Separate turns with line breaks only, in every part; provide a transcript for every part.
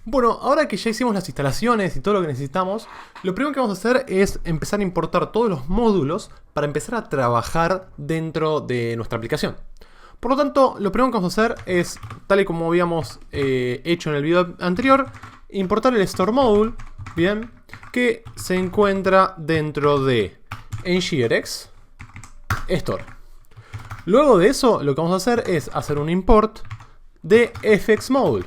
Bueno, ahora que ya hicimos las instalaciones y todo lo que necesitamos, lo primero que vamos a hacer es empezar a importar todos los módulos para empezar a trabajar dentro de nuestra aplicación. Por lo tanto, lo primero que vamos a hacer es, tal y como habíamos hecho en el video anterior, importar el Store Module, bien, que se encuentra dentro de NGRX Store. Luego de eso, lo que vamos a hacer es hacer un import de FX Module.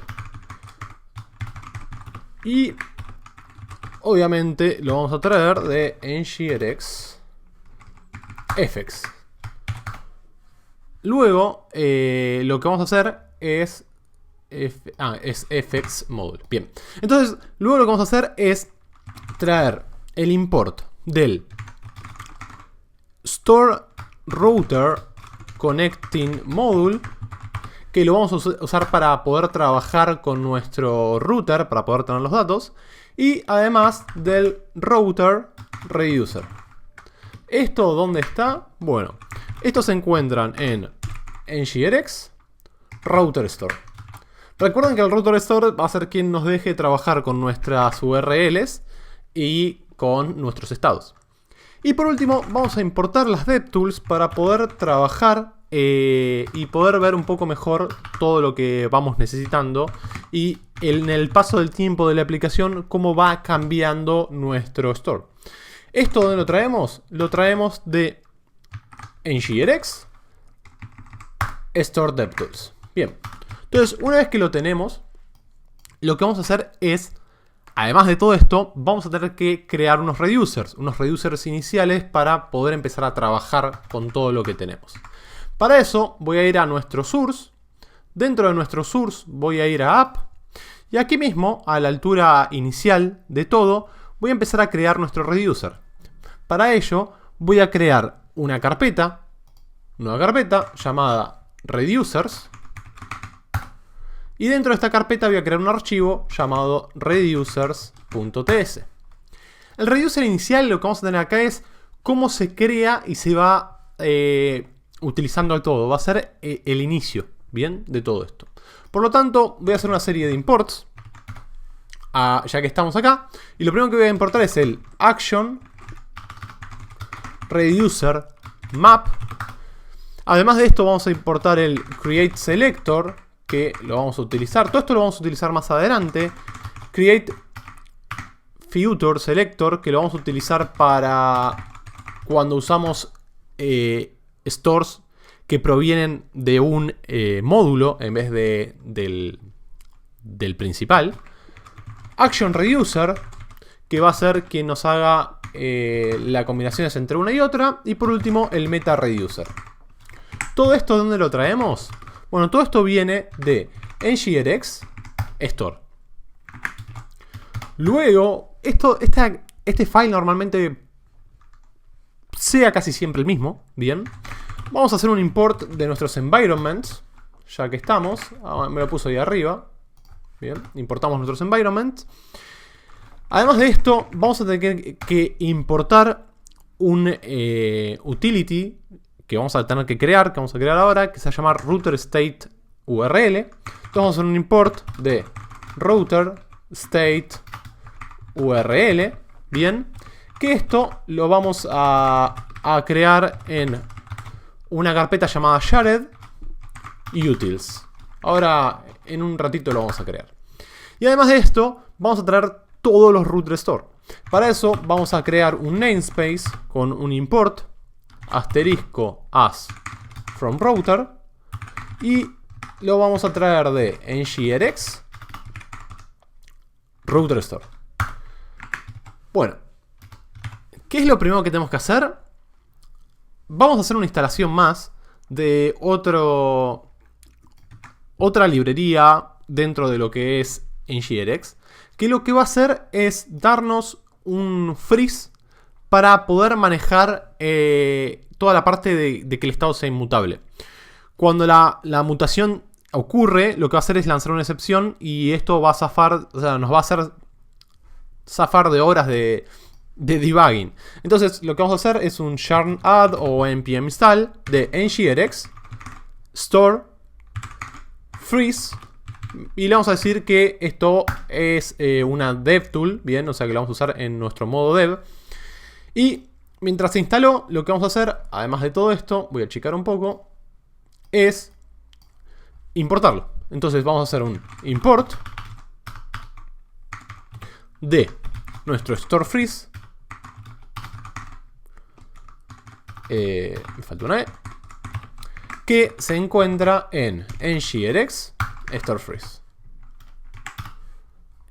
Y obviamente lo vamos a traer de NGRX FX. Luego lo que vamos a hacer es FX Module. Bien. Entonces, luego lo que vamos a hacer es traer el import del Store Router Connecting Module, que lo vamos a usar para poder trabajar con nuestro router, para poder tener los datos. Y además del Router Reducer. ¿Esto dónde está? Bueno, estos se encuentran en NGRX Router Store. Recuerden que el Router Store va a ser quien nos deje trabajar con nuestras URLs y con nuestros estados. Y por último, vamos a importar las DevTools para poder trabajar y poder ver un poco mejor todo lo que vamos necesitando y en el paso del tiempo de la aplicación cómo va cambiando nuestro store. ¿Esto dónde lo traemos? Lo traemos de NGRX Store DevTools. Bien, entonces una vez que lo tenemos, lo que vamos a hacer es, además de todo esto, vamos a tener que crear unos reducers iniciales para poder empezar a trabajar con todo lo que tenemos. Para eso voy a ir a nuestro source. Dentro de nuestro source voy a ir a app. Y aquí mismo, a la altura inicial de todo, voy a empezar a crear nuestro reducer. Para ello voy a crear una carpeta, nueva carpeta llamada reducers. Y dentro de esta carpeta voy a crear un archivo llamado reducers.ts. El reducer inicial, lo que vamos a tener acá es cómo se crea y se va utilizando todo. Va a ser el inicio, ¿bien? De todo esto. Por lo tanto, voy a hacer una serie de imports, ya que estamos acá. Y lo primero que voy a importar es el action reducer map. Además de esto, vamos a importar el create selector, que lo vamos a utilizar. Todo esto lo vamos a utilizar más adelante. Create future selector, que lo vamos a utilizar para cuando usamos stores que provienen de un módulo en vez del principal. Action Reducer, que va a ser quien nos haga las combinaciones entre una y otra. Y por último, el Meta Reducer. ¿Todo esto dónde lo traemos? Bueno, todo esto viene de NGRX Store. Luego, este file normalmente sea casi siempre el mismo. Bien. Vamos a hacer un import de nuestros environments. Ya que estamos. Me lo puso ahí arriba. Bien. Importamos nuestros environments. Además de esto, vamos a tener que importar un utility que vamos a tener que crear, que vamos a crear ahora, que se llama router state URL. Entonces vamos a hacer un import de router state URL. Bien. Que esto lo vamos a crear en una carpeta llamada shared utils. Ahora en un ratito lo vamos a crear. Y además de esto, vamos a traer todos los root restore. Para eso vamos a crear un namespace con un import asterisco as from router. Y lo vamos a traer de NGRX router store. Bueno, ¿qué es lo primero que tenemos que hacer? Vamos a hacer una instalación más de otra librería dentro de lo que es NGRX, que lo que va a hacer es darnos un freeze para poder manejar toda la parte de que el estado sea inmutable. Cuando la mutación ocurre, lo que va a hacer es lanzar una excepción y esto va a zafar, o sea, nos va a hacer zafar de horas de debugging. Entonces lo que vamos a hacer es un yarn add o npm install de NGRX store freeze Y le vamos a decir que esto es una DevTool, bien, o sea que lo vamos a usar en nuestro modo dev. Y mientras se instaló, lo que vamos a hacer, además de todo esto, voy a achicar un poco, es importarlo. Entonces vamos a hacer un import de nuestro StoreFreeze. Me falta una E. Que se encuentra en ngrx StoreFreeze.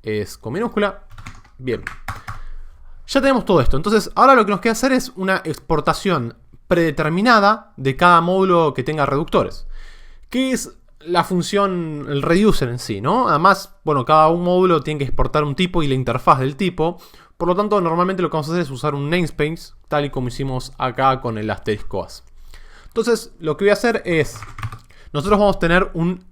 Es con minúscula. Bien. Ya tenemos todo esto. Entonces ahora lo que nos queda hacer es una exportación predeterminada de cada módulo que tenga reductores. Que es la función, el reducer en sí, ¿no? Además, bueno, cada un módulo tiene que exportar un tipo y la interfaz del tipo. Por lo tanto, normalmente lo que vamos a hacer es usar un namespace, tal y como hicimos acá con el asterisco as. Entonces, lo que voy a hacer es, nosotros vamos a tener un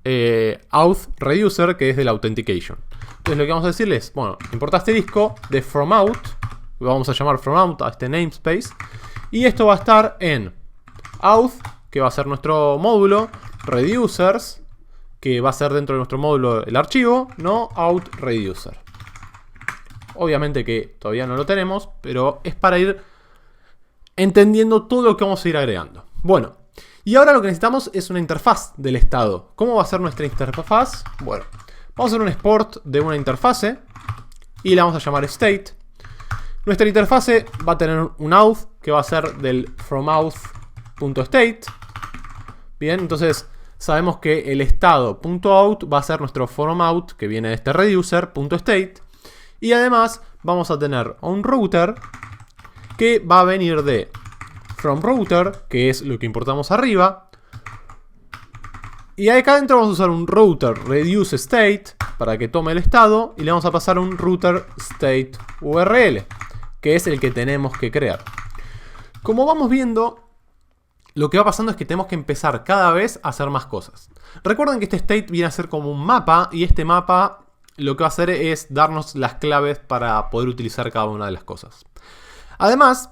auth reducer que es de la authentication. Entonces, lo que vamos a decirle es, bueno, importa asterisco de FromOut, lo vamos a llamar FromOut a este namespace, y esto va a estar en auth, que va a ser nuestro módulo, reducers, que va a ser dentro de nuestro módulo el archivo, no out reducer. Obviamente que todavía no lo tenemos, pero es para ir entendiendo todo lo que vamos a ir agregando. Bueno, y ahora lo que necesitamos es una interfaz del estado. ¿Cómo va a ser nuestra interfaz? Bueno, vamos a hacer un export de una interfase y la vamos a llamar state. Nuestra interfase va a tener un auth que va a ser del fromauth.state. Bien, entonces sabemos que el estado.out va a ser nuestro FromOut que viene de este reducer.state. Y además vamos a tener un router que va a venir de FromRouter, que es lo que importamos arriba. Y acá adentro vamos a usar un router reduce state para que tome el estado. Y le vamos a pasar un router state URL, que es el que tenemos que crear. Como vamos viendo, lo que va pasando es que tenemos que empezar cada vez a hacer más cosas. Recuerden que este state viene a ser como un mapa, y este mapa lo que va a hacer es darnos las claves para poder utilizar cada una de las cosas. Además,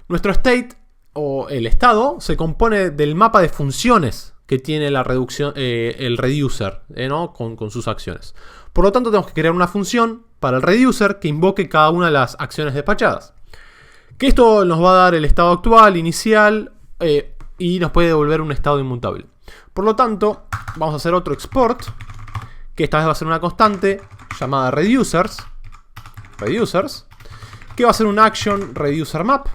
nuestro state o el estado se compone del mapa de funciones que tiene la reducción, el reducer, ¿no? con sus acciones. Por lo tanto, tenemos que crear una función para el reducer que invoque cada una de las acciones despachadas. Que esto nos va a dar el estado actual, inicial, y nos puede devolver un estado inmutable. Por lo tanto, vamos a hacer otro export, que esta vez va a ser una constante llamada reducers, que va a ser un action reducer map,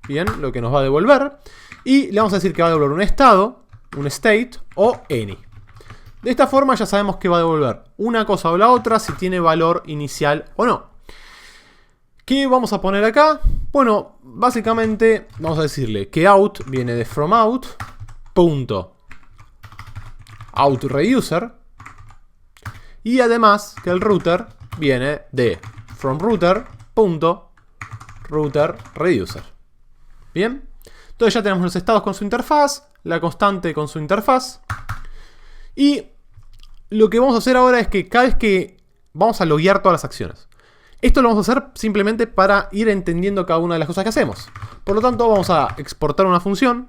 bien, lo que nos va a devolver, y le vamos a decir que va a devolver un estado, un state o any. De esta forma ya sabemos que va a devolver una cosa o la otra si tiene valor inicial o no. ¿Qué vamos a poner acá? Bueno, básicamente vamos a decirle que out viene de FromOut.outReducer. Y además que el router viene de FromRouter.routerReducer. Bien. Entonces ya tenemos los estados con su interfaz, la constante con su interfaz. Y lo que vamos a hacer ahora es que cada vez que vamos a loguear todas las acciones. Esto lo vamos a hacer simplemente para ir entendiendo cada una de las cosas que hacemos. Por lo tanto, vamos a exportar una función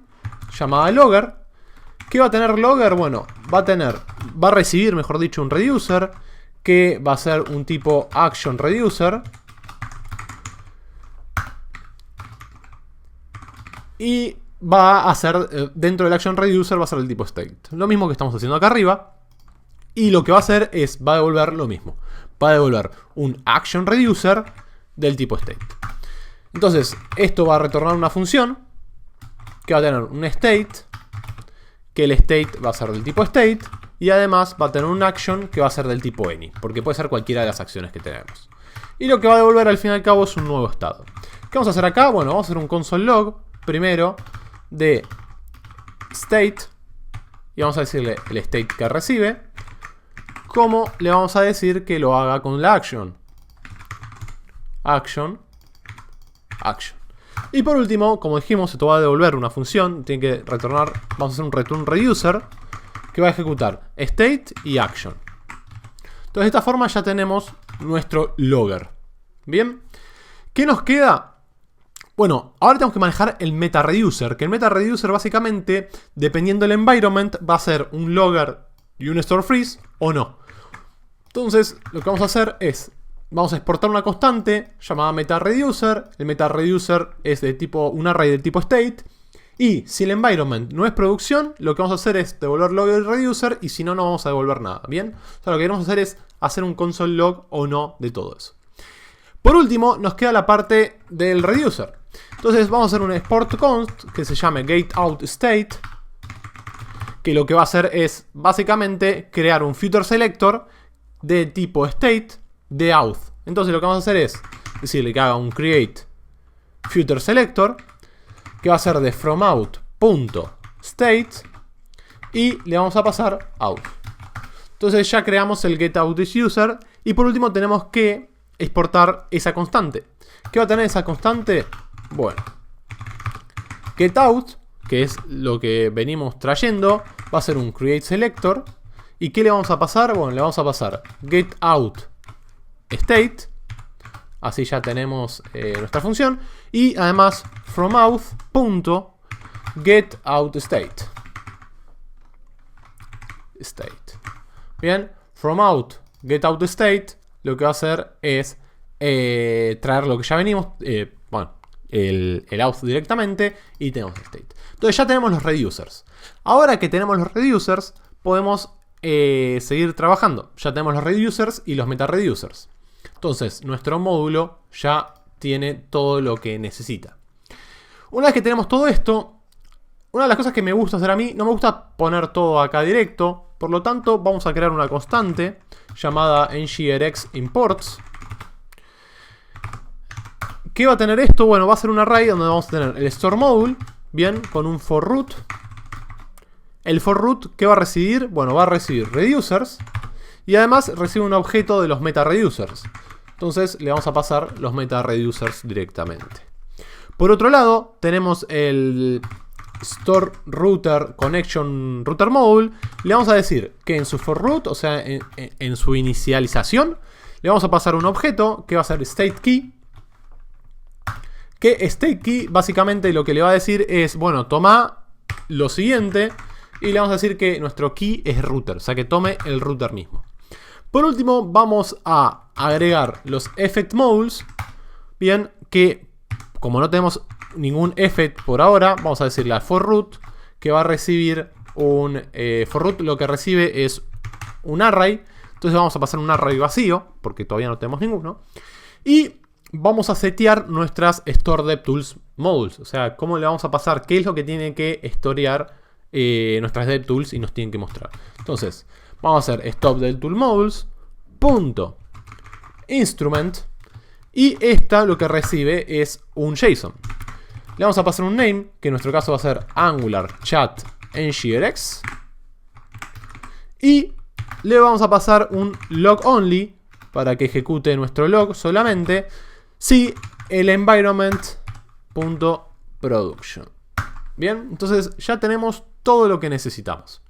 llamada logger. ¿Qué va a tener logger? Bueno, va a recibir, mejor dicho, un reducer, que va a ser un tipo action reducer. Y va a ser, dentro del action reducer, va a ser el tipo state. Lo mismo que estamos haciendo acá arriba. Y lo que va a hacer es, va a devolver lo mismo. Va a devolver un action reducer del tipo state. Entonces, esto va a retornar una función que va a tener un state, que el state va a ser del tipo state, y además va a tener un action que va a ser del tipo any, porque puede ser cualquiera de las acciones que tenemos. Y lo que va a devolver al fin y al cabo es un nuevo estado. ¿Qué vamos a hacer acá? Bueno, vamos a hacer un console log primero de state, y vamos a decirle el state que recibe. ¿Cómo le vamos a decir que lo haga con la action? Action. Y por último, como dijimos, esto va a devolver una función. Tiene que retornar, vamos a hacer un return reducer que va a ejecutar state y action. Entonces de esta forma ya tenemos nuestro logger. Bien. ¿Qué nos queda? Bueno, ahora tenemos que manejar el MetaReducer. Que el MetaReducer básicamente, dependiendo del environment, va a ser un logger y un StoreFreeze o no. Entonces, lo que vamos a hacer es, vamos a exportar una constante llamada MetaReducer. El MetaReducer es de tipo, un array de tipo state. Y si el environment no es producción, lo que vamos a hacer es devolver log del reducer, y si no, no vamos a devolver nada, ¿bien? O sea, lo que queremos hacer es hacer un console log o no de todo eso. Por último, nos queda la parte del reducer. Entonces vamos a hacer un export const que se llame getOutState, que lo que va a hacer es básicamente crear un future selector de tipo state de auth. Entonces lo que vamos a hacer es decirle que haga un create future selector, que va a ser de FromOut.state, y le vamos a pasar out. Entonces ya creamos el getOutUser, y por último tenemos que exportar esa constante. ¿Qué va a tener esa constante? Bueno, getOut, que es lo que venimos trayendo, va a ser un create selector. ¿Y qué le vamos a pasar? Bueno, le vamos a pasar getOutState. Así ya tenemos nuestra función. Y además FromOut.getOutState. Bien, FromOut.getOutState lo que va a hacer es traer lo que ya venimos, el auth directamente, y tenemos state. Entonces ya tenemos los reducers. Ahora que tenemos los reducers, podemos seguir trabajando. Ya tenemos los reducers y los meta-reducers. Entonces nuestro módulo ya tiene todo lo que necesita. Una vez que tenemos todo esto, una de las cosas que me gusta hacer a mí, no me gusta poner todo acá directo. Por lo tanto, vamos a crear una constante llamada ngRxImports. ¿Qué va a tener esto? Bueno, va a ser un array donde vamos a tener el store module, bien, con un for root. El for root, ¿qué va a recibir? Bueno, va a recibir reducers, y además recibe un objeto de los meta-reducers. Entonces le vamos a pasar los meta-reducers directamente. Por otro lado, tenemos el store router connection router module. Le vamos a decir que en su for root, o sea, en su inicialización, le vamos a pasar un objeto que va a ser state key. Que state key básicamente lo que le va a decir es, bueno, toma lo siguiente, y le vamos a decir que nuestro key es router, o sea que tome el router mismo. Por último, vamos a agregar los effect modules, bien, que como no tenemos ningún effect por ahora, vamos a decirle a for root que va a recibir un for root, lo que recibe es un array. Entonces vamos a pasar un array vacío, porque todavía no tenemos ninguno, y vamos a setear nuestras store DevTools modules. O sea, cómo le vamos a pasar, qué es lo que tiene que storear nuestras DevTools y nos tienen que mostrar. Entonces, vamos a hacer stop DevTool modules punto instrument, y esta lo que recibe es un JSON. Le vamos a pasar un name, que en nuestro caso va a ser Angular Chat NGRX, y le vamos a pasar un log only para que ejecute nuestro log solamente si el environment.production. Bien, entonces ya tenemos todo lo que necesitamos.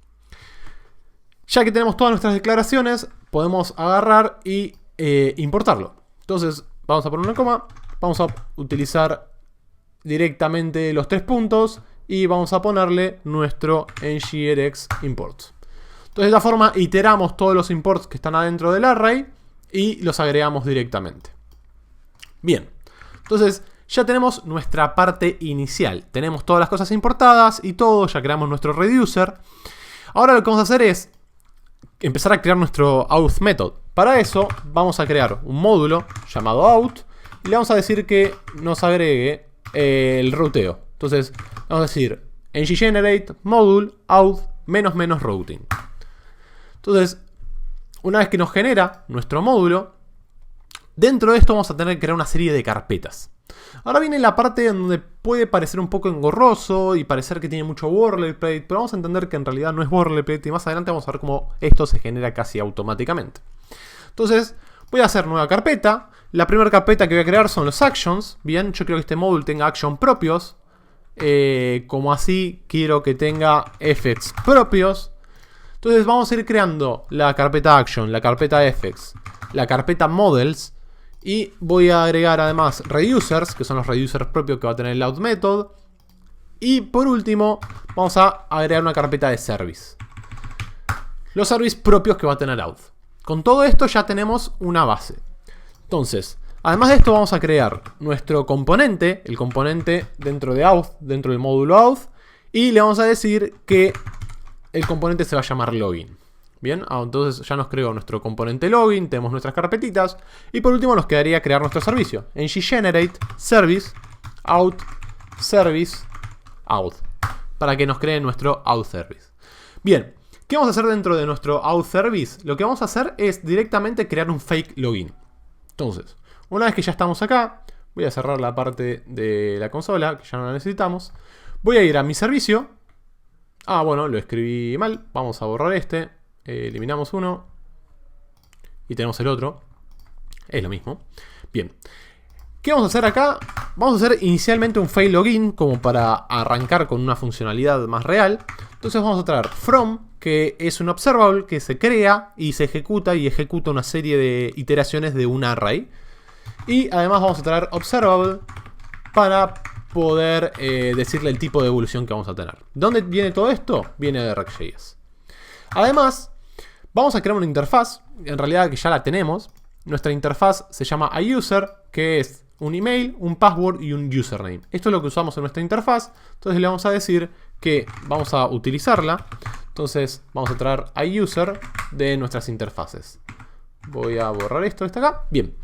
Ya que tenemos todas nuestras declaraciones, podemos agarrar y importarlo. Entonces vamos a poner una coma, vamos a utilizar directamente los 3 puntos y vamos a ponerle nuestro ngRx imports. Entonces de esta forma iteramos todos los imports que están adentro del array y los agregamos directamente. Bien, entonces ya tenemos nuestra parte inicial. Tenemos todas las cosas importadas y todo, ya creamos nuestro reducer. Ahora lo que vamos a hacer es empezar a crear nuestro auth method. Para eso vamos a crear un módulo llamado out y le vamos a decir que nos agregue el ruteo. Entonces vamos a decir ngGenerate module auth -- routing. Entonces, una vez que nos genera nuestro módulo, dentro de esto vamos a tener que crear una serie de carpetas. Ahora viene la parte donde puede parecer un poco engorroso y parecer que tiene mucho boilerplate, pero vamos a entender que en realidad no es boilerplate y más adelante vamos a ver cómo esto se genera casi automáticamente. Entonces, voy a hacer nueva carpeta. La primera carpeta que voy a crear son los actions. Bien, yo quiero que este módulo tenga actions propios. Como así quiero que tenga effects propios. Entonces vamos a ir creando la carpeta action, la carpeta effects, la carpeta models. Y voy a agregar además reducers, que son los reducers propios que va a tener el out method. Y por último, vamos a agregar una carpeta de service. Los service propios que va a tener out. con todo esto ya tenemos una base. Entonces, además de esto vamos a crear nuestro componente, el componente dentro de auth, dentro del módulo auth, y le vamos a decir que el componente se va a llamar login. Bien, entonces ya nos creó nuestro componente login, tenemos nuestras carpetitas, y por último nos quedaría crear nuestro servicio. ngGenerate service auth service auth, para que nos cree nuestro auth service. Bien, ¿qué vamos a hacer dentro de nuestro auth service? Lo que vamos a hacer es directamente crear un fake login. Entonces, una vez que ya estamos acá, voy a cerrar la parte de la consola, que ya no la necesitamos. Voy a ir a mi servicio. Ah, bueno, lo escribí mal. Vamos a borrar este. Eliminamos uno. Y tenemos el otro. Es lo mismo. Bien. ¿Qué vamos a hacer acá? Vamos a hacer inicialmente un fake login como para arrancar con una funcionalidad más real. Entonces vamos a traer from, que es un observable que se crea y se ejecuta una serie de iteraciones de un array. Y además vamos a traer observable para poder decirle el tipo de evolución que vamos a tener. ¿Dónde viene todo esto? Viene de React.js. Además, vamos a crear una interfaz, en realidad que ya la tenemos. Nuestra interfaz se llama iUser, que es un email, un password y un username. Esto es lo que usamos en nuestra interfaz. Entonces le vamos a decir que vamos a utilizarla. Entonces vamos a traer iUser de nuestras interfaces. Voy a borrar esto que está acá. Bien.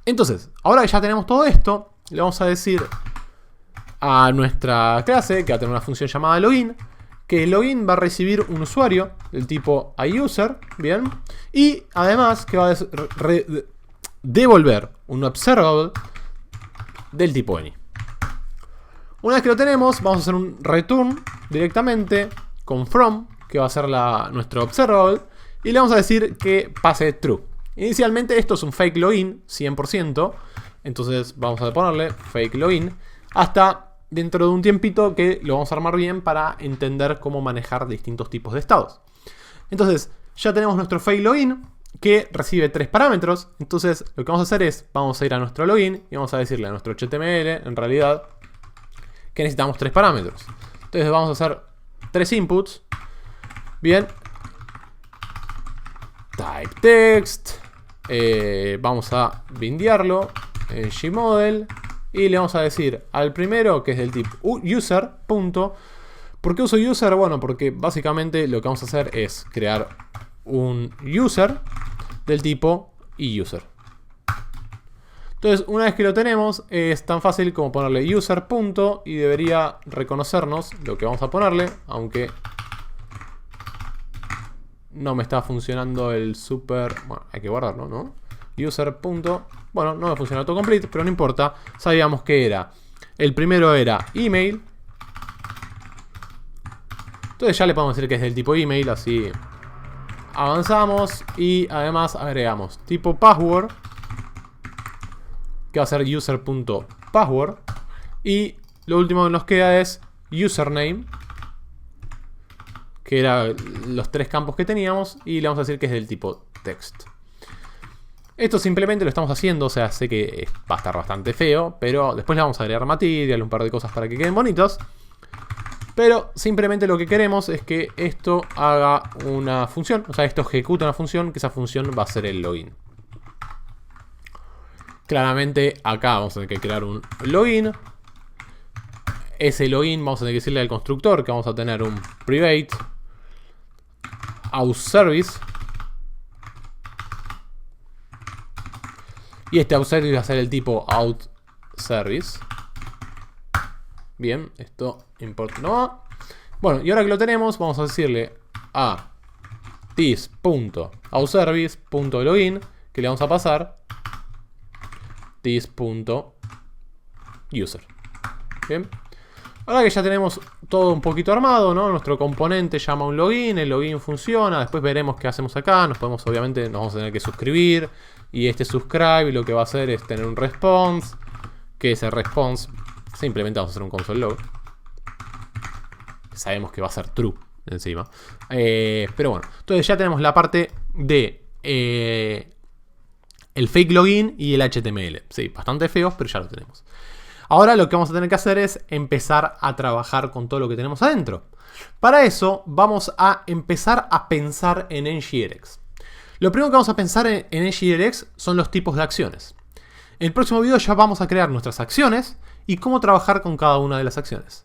Entonces, ahora que ya tenemos todo esto, le vamos a decir a nuestra clase, que va a tener una función llamada login, que el login va a recibir un usuario del tipo iUser, bien, y además que va a devolver un observable del tipo any. Una vez que lo tenemos, vamos a hacer un return directamente con from, que va a ser nuestro observable, y le vamos a decir que pase true. Inicialmente esto es un fake login 100%, entonces vamos a ponerle fake login hasta dentro de un tiempito que lo vamos a armar bien para entender cómo manejar distintos tipos de estados. Entonces ya tenemos nuestro fake login que recibe 3 parámetros. Entonces lo que vamos a hacer es, vamos a ir a nuestro login y vamos a decirle a nuestro HTML en realidad que necesitamos 3 parámetros. Entonces vamos a hacer 3 inputs. Bien. Type text. Vamos a bindearlo en gmodel. Y le vamos a decir al primero, que es del tipo user, punto. ¿Por qué uso user? Bueno, porque básicamente lo que vamos a hacer es crear un user del tipo user. Entonces, una vez que lo tenemos, es tan fácil como ponerle user, punto, y debería reconocernos lo que vamos a ponerle, aunque no me está funcionando el super... Bueno, hay que guardarlo, ¿no? User, punto... Bueno, no me funciona autocomplete, pero no importa. Sabíamos que era. El primero era email. Entonces ya le podemos decir que es del tipo email, así avanzamos. Y además agregamos tipo password, que va a ser user.password. Y lo último que nos queda es username, que eran los 3 campos que teníamos. Y le vamos a decir que es del tipo text. Esto simplemente lo estamos haciendo, o sea, sé que va a estar bastante feo, pero después le vamos a agregar material, un par de cosas para que queden bonitos. Pero simplemente lo que queremos es que esto haga una función, o sea, esto ejecuta una función, que esa función va a ser el login. Claramente acá vamos a tener que crear un login. Ese login vamos a tener que decirle al constructor que vamos a tener un private auth service. Y este auth service va a ser el tipo auth service. Bien, esto import no va. Bueno, y ahora que lo tenemos, vamos a decirle a this.authservice.login que le vamos a pasar this.user. Bien. Ahora que ya tenemos todo un poquito armado, ¿no? Nuestro componente llama un login, el login funciona, después veremos qué hacemos acá, obviamente nos vamos a tener que suscribir, y este subscribe lo que va a hacer es tener un response, que ese response simplemente vamos a hacer un console log. Sabemos que va a ser true encima. Pero bueno, entonces ya tenemos la parte de el fake login y el HTML. Sí, bastante feos, pero ya lo tenemos. Ahora lo que vamos a tener que hacer es empezar a trabajar con todo lo que tenemos adentro. Para eso vamos a empezar a pensar en ngRX. Lo primero que vamos a pensar en SGLX son los tipos de acciones. En el próximo video ya vamos a crear nuestras acciones y cómo trabajar con cada una de las acciones.